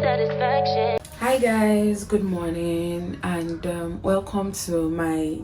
satisfaction. Hi guys, good morning and welcome to my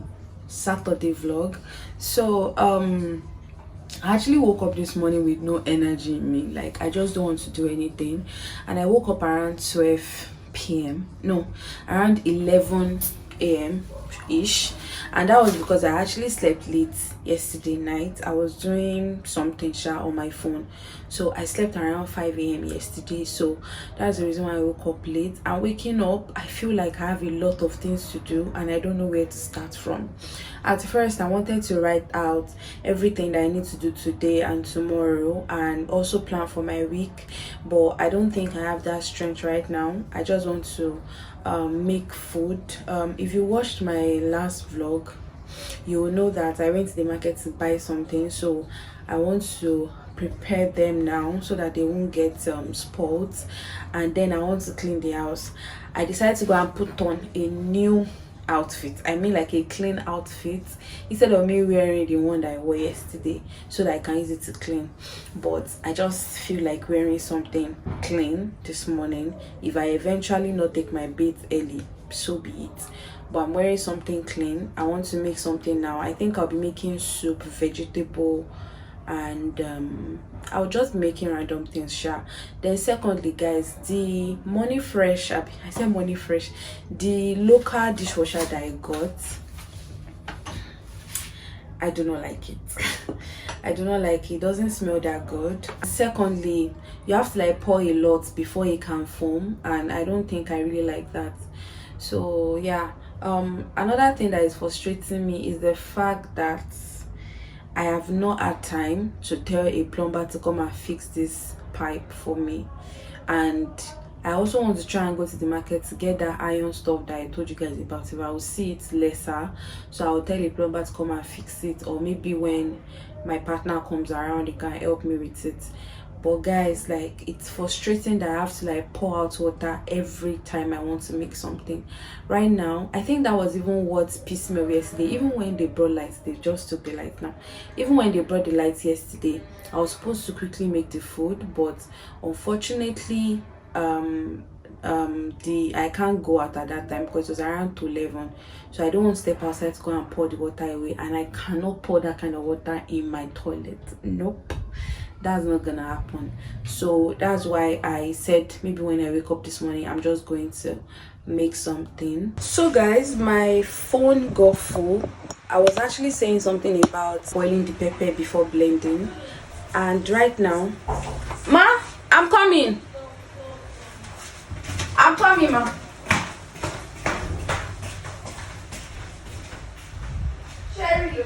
Saturday vlog. So I actually woke up this morning with no energy in me. Like, I just don't want to do anything, and I woke up around 12 p.m. no, around 11 a.m. ish, and that was because I actually slept late yesterday night. I was doing something on my phone, so I slept around 5 a.m. yesterday. So that's the reason why I woke up late. And waking up, I feel like I have a lot of things to do and I don't know where to start from. At first, I wanted to write out everything that I need to do today and tomorrow, and also plan for my week, but I don't think I have that strength right now. I just want to make food. If you watched my last vlog, you will know that I went to the market to buy something, so I want to prepare them now so that they won't get spoiled. And then I want to clean the house. I decided to go and put on a new outfit, I mean like a clean outfit, instead of me wearing the one that I wore yesterday, so that I can use it to clean. But I just feel like wearing something clean this morning. If I eventually not take my bath early, so be it, but I'm wearing something clean. I want to make something now. I think I'll be making soup, vegetable, and I'll just be making random things. Then secondly guys, the Money Fresh, I said Money Fresh, the local dishwasher that I got, I do not like it. I do not like it. It doesn't smell that good. Secondly, you have to like pour a lot before it can foam, and I don't think I really like that. So yeah, another thing that is frustrating me is the fact that I have not had time to tell a plumber to come and fix this pipe for me. And I also want to try and go to the market to get that iron stuff that I told you guys about. If I will see it lesser, so I will tell a plumber to come and fix it, or maybe when my partner comes around, he can help me with it. But guys, like, it's frustrating that I have to like pour out water every time I want to make something. Right now, I think that was even what pissed me off yesterday. Even when they brought lights, they just took the light now. Even when they brought the lights yesterday, I was supposed to quickly make the food, but unfortunately I can't go out at that time because it was around 11. So I don't want to step outside to go and pour the water away, and I cannot pour that kind of water in my toilet. Nope, that's not gonna happen. So that's why I said maybe when I wake up this morning, I'm just going to make something. So guys, my phone got full. I was actually saying something about boiling the pepper before blending, and right now, ma, I'm coming, ma. Sherry, you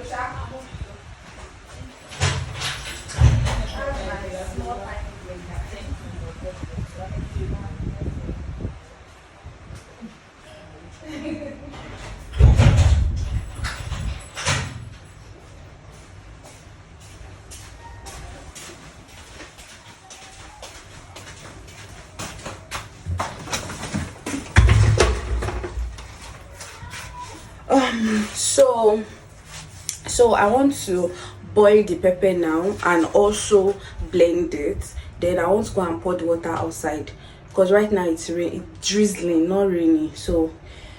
so I want to boil the pepper now and also blend it. Then I want to go and pour the water outside, because right now it's drizzling, not rainy. So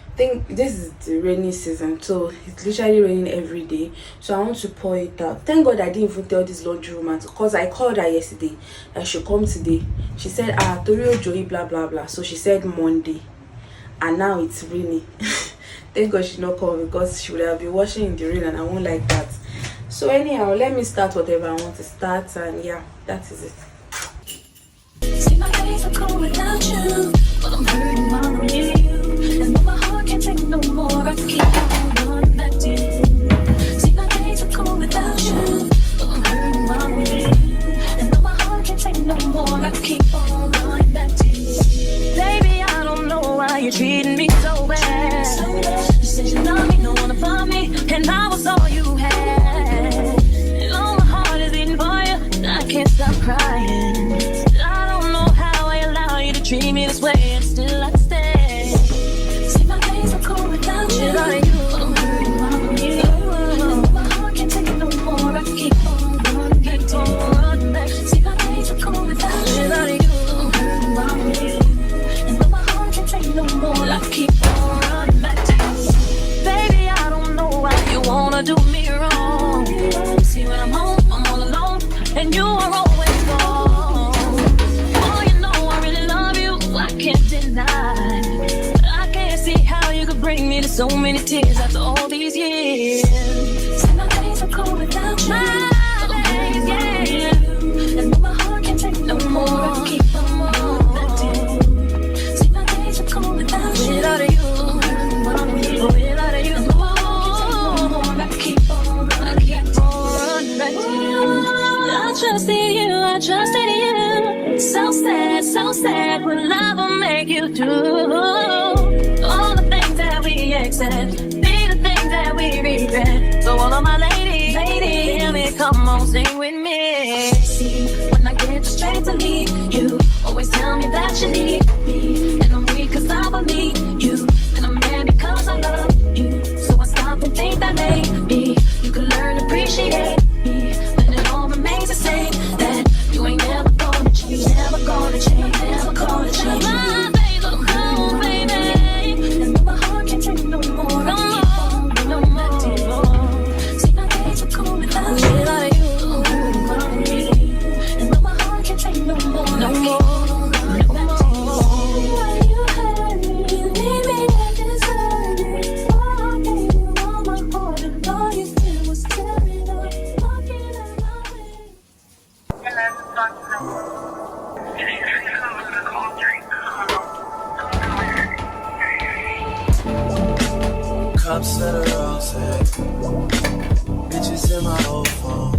I think this is the rainy season, so it's literally raining every day. So I want to pour it out. Thank God I didn't even tell this laundry woman, because I called her yesterday that she'll come today. She said Torio Joey blah blah blah, so she said Monday, and now it's raining. Thank God she not come, because she would have been washing in the rain and I won't like that. So anyhow, let me start whatever I want to start, and yeah, that is it. See, my days are cold without you, but I'm hurting while I'm near you. And though my heart can't take no more, I keep on running back to you. See, my days are cold without you, but I'm hurting while I'm near you. And though my heart can't take no more, I keep on running back to you. Baby, I don't know why you're treating me so bad. You said you love me, don't wanna find me, and I was all you had. And all my heart is beating for you, and I can't stop crying. I don't know how I allow you to treat me this way, and still I stay. See, my days are cold without you, but I'm hurting while I'm near you. And my heart can't take it no more, I keep on running back to you. See, my days are cold without you, but I'm hurting while I'm near you. me to so many tears after all these years. Say my days are cold without you. My days, yeah. And my heart can't take no more. I keep on acting. Say my days are cold without you. Without you. Without you. I keep on acting. I trusted you, I trusted you. So sad when love will make you do all the things that we accept, be the things that we regret. So all of my ladies, hear me, come on, sing with me. See, when I get straight to leave, you always tell me that you need me, and I'm weak 'cause I believe you, and I'm mad because I love you. So I stop and think that maybe you can learn to appreciate me, but it all remains the same. That you ain't never gonna change, never gonna change, never gonna change. My days are cold, baby, and my heart can't take no more. No more, no more. See, my days are cold without you. Without you, and my heart can't take no more. No more. Cups of the rose, bitches in my old phone.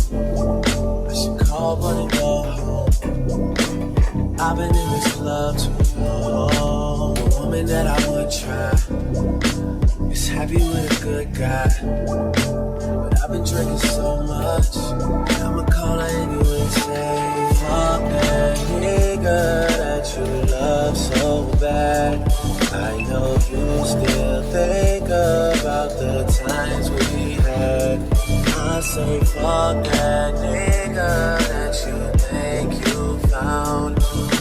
I should call one and go home. I've been in this club too long. The woman that I would try is happy with a good guy, but I've been drinking so much, I'ma call her anyway and say, fuck that nigga that you love so bad. I know you still think about the times we had. I say fuck that nigga that you think you found.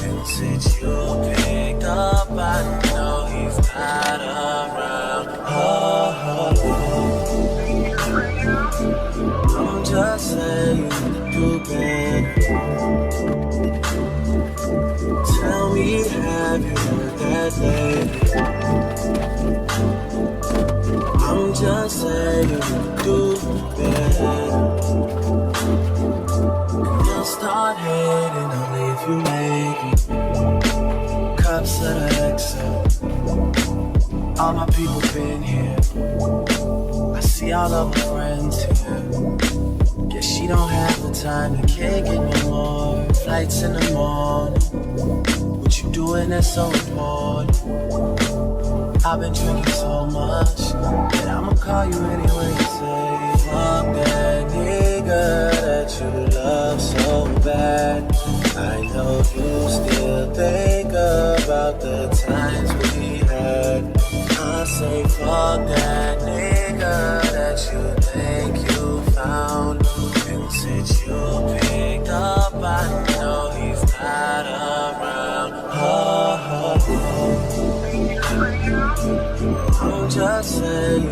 And since you picked up, I know he's not around. I'm just saying you better. Tell me, have you heard that lately? I'm just saying you do better. And you'll start hating only if you make it. Cups of the XL. All my people been here. I see all of her friends here. Guess she don't have the time, you can't get no more. Flights in the morning. What you doing that's so important? I've been drinking so much that I'ma call you anyway and say, fuck that nigga that you love so bad. I know you still think about the times we had. I say fuck that nigga that you think you found. And since you picked up, I know he's not around. I'm just saying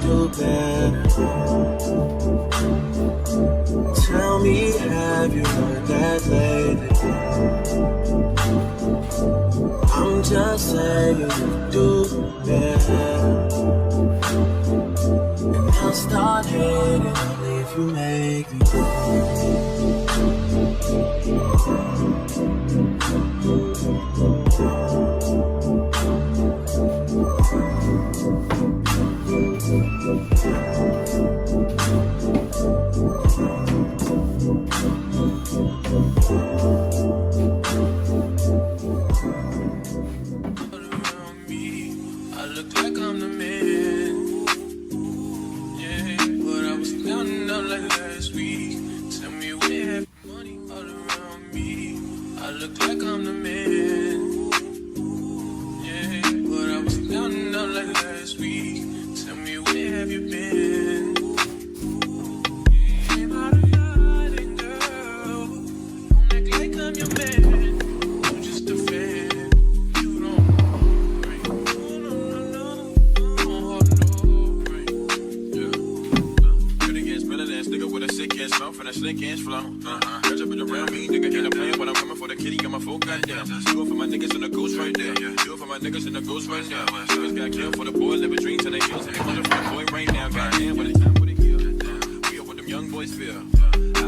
do better. Tell me, have you heard that lately? I'm just saying do better. And I'll start hating only if you make me. city, got my folk goddamn. Do it for my niggas and the ghost right there. Do it for my niggas and the ghost right now. Niggas got killed for the boy, living dreams and they kills. And they calling for the boy right now. Goddamn, what it's time for the kill. We are what them young boys feel.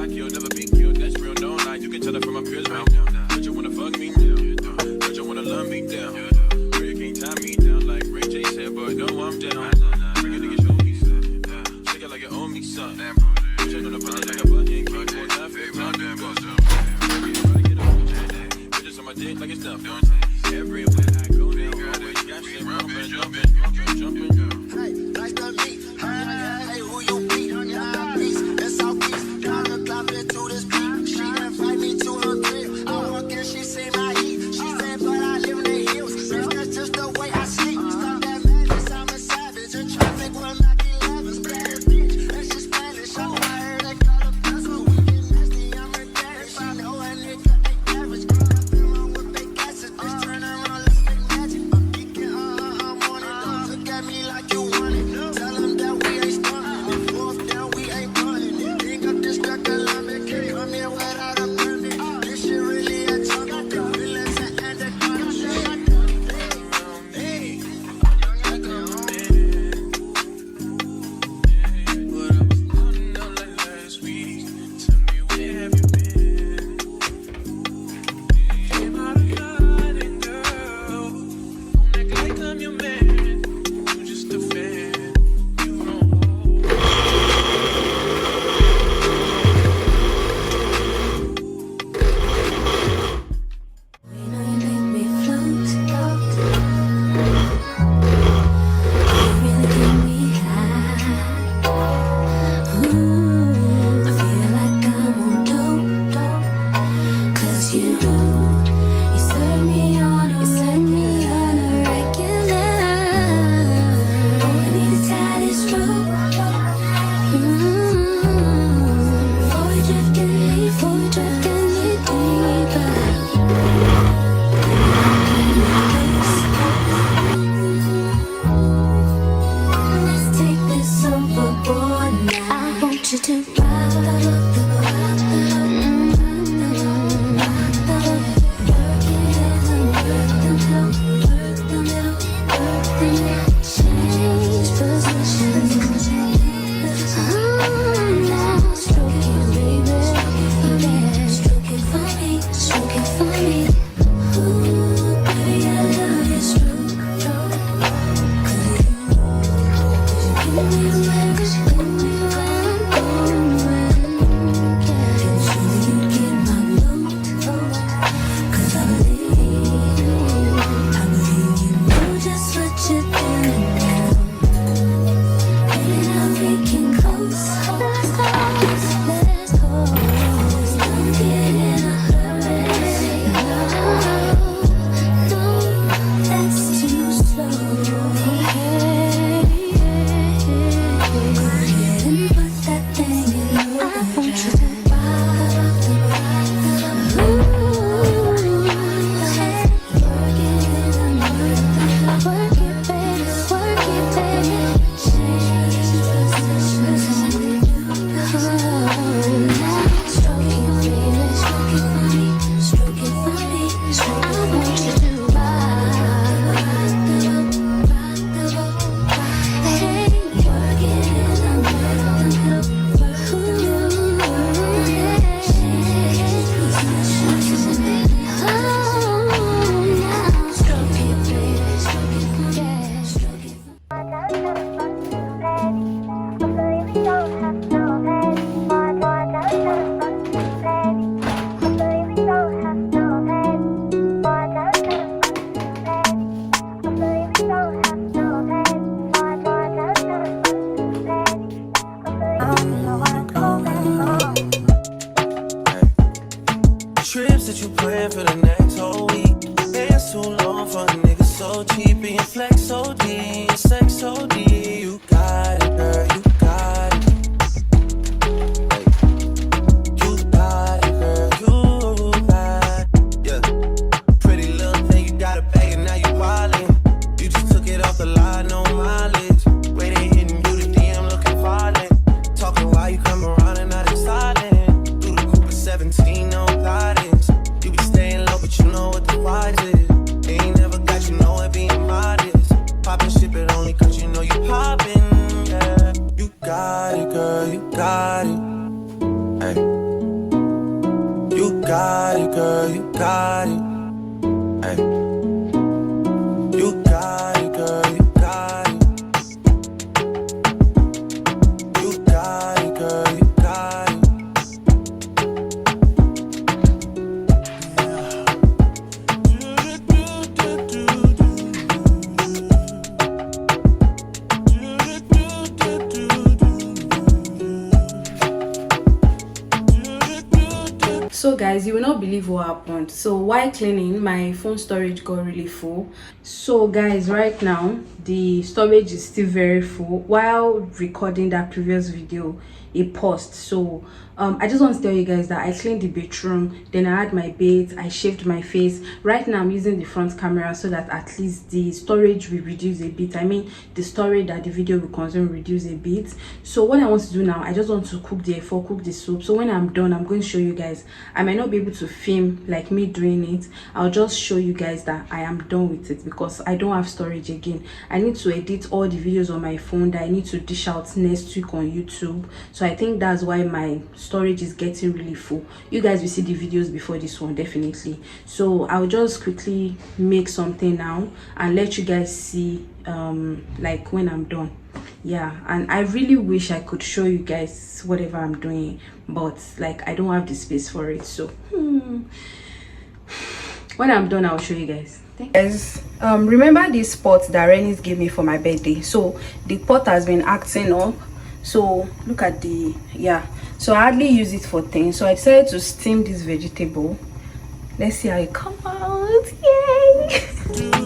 I kill, never be killed. That's real, no lie. You can tell it from my peers right now. But you wanna fuck me now. But you wanna love me down. You can't tie me down like Ray J said, but no, I'm down. Bring a nigga, show me something. Shake it like you owe me something. Check on the button like a button. Keep on laughing. Bitches on my dick like it's nothing. Everywhere I go now, always got shit jumping. Hey, nice to meet. Hey, who you be? Peace, it's South East. Gotta clap into this beat. She invite me to her crib. I walk in, she see my heat. She said, but I live in the hills. Bitch, that's just the way I sleep. Stop that madness, I'm a savage. In traffic with Mac 11s. Bad bitch, and she's Spanish. I heard they call her puzzle. We get nasty, I'm her daddy. If I know a nigga ain't average. Nothing wrong with fake asses. Bitch, turn around, let's make magic. I'm geeking, I'm on it. Don't look at me like you want it. Tell them that we ain't stunning. If fourth down, we ain't running. Think of this stuck alarming. Can't come here without a permit. This shit really a jungle. The villains and anaconda. Hey, But I was counting on like last week. Tell me where have you been? Came out of hiding, girl. Don't act like I'm your man. You just a fan. You don't hold. You know you make me float. You really get me high. Ooh, I feel like I'm on dope. 'Cause you serve me on a regular. I need to tie this rope. Before we drift any deeper. Let's take this overboard now. I want you to rock the boat. Work it in, work the middle. Change positions. Now stroke it, baby. Stroke it for me. Ooh, baby, I love your stroke. 'Cause you give me where I'm going. Show you get my vote. 'Cause I believe you know just what you're doing now. Baby, now we can close. Let's go. Don't get in a hurry. No, that's too slow. Go ahead and put that thing in motion. I want you to rock the boat. Ooh, hey, work it, baby. Change positions. Stroke it, baby. Stroke it for me. I want you to rock the boat. Hey, work it in the middle. Ooh, yeah. Change positions. Oh, now stroke it, baby. Stroke it for me. Stroke it for me. trips that you plan for the next whole week. It's too long for a nigga so cheap. Being flex OD, sex OD. You got it, girl, you got it. Hey. You got it, girl, you got it. Yeah. Pretty little thing, you got a bag and now you wildin'. You just took it off the line, no mileage. Way they hitting you, the DM looking violent. Talking while you come around and now they silent. Through the Cooper 17, no guidance. You be staying low guys, you will not believe what happened. So while cleaning, my phone storage got really full. So guys, right now the storage is still very full. While recording that previous video, it paused. So I just want to tell you guys that I cleaned the bedroom, then I had my bed, I shaved my face. Right now I'm using the front camera so that at least the storage will reduce a bit. I mean, the storage that the video will consume will reduce a bit. So what I want to do now, I just want to cook the efo, cook the soup. So when I'm done, I'm going to show you guys. I might not be able to film like me doing it. I'll just show you guys that I am done with it, because I don't have storage again. I need to edit all the videos on my phone that I need to dish out next week on YouTube. So I think that's why my storage is getting really full. You guys will see the videos before this one, definitely. So I'll just quickly make something now and let you guys see like when I'm done. Yeah, and I really wish I could show you guys whatever I'm doing, but like I don't have the space for it. So when I'm done, I'll show you guys. Guys, remember this pot that Rennie's gave me for my birthday? So the pot has been acting up. So look at the, yeah, so I hardly use it for things. So I decided to steam this vegetable. Let's see how it comes out. Yay!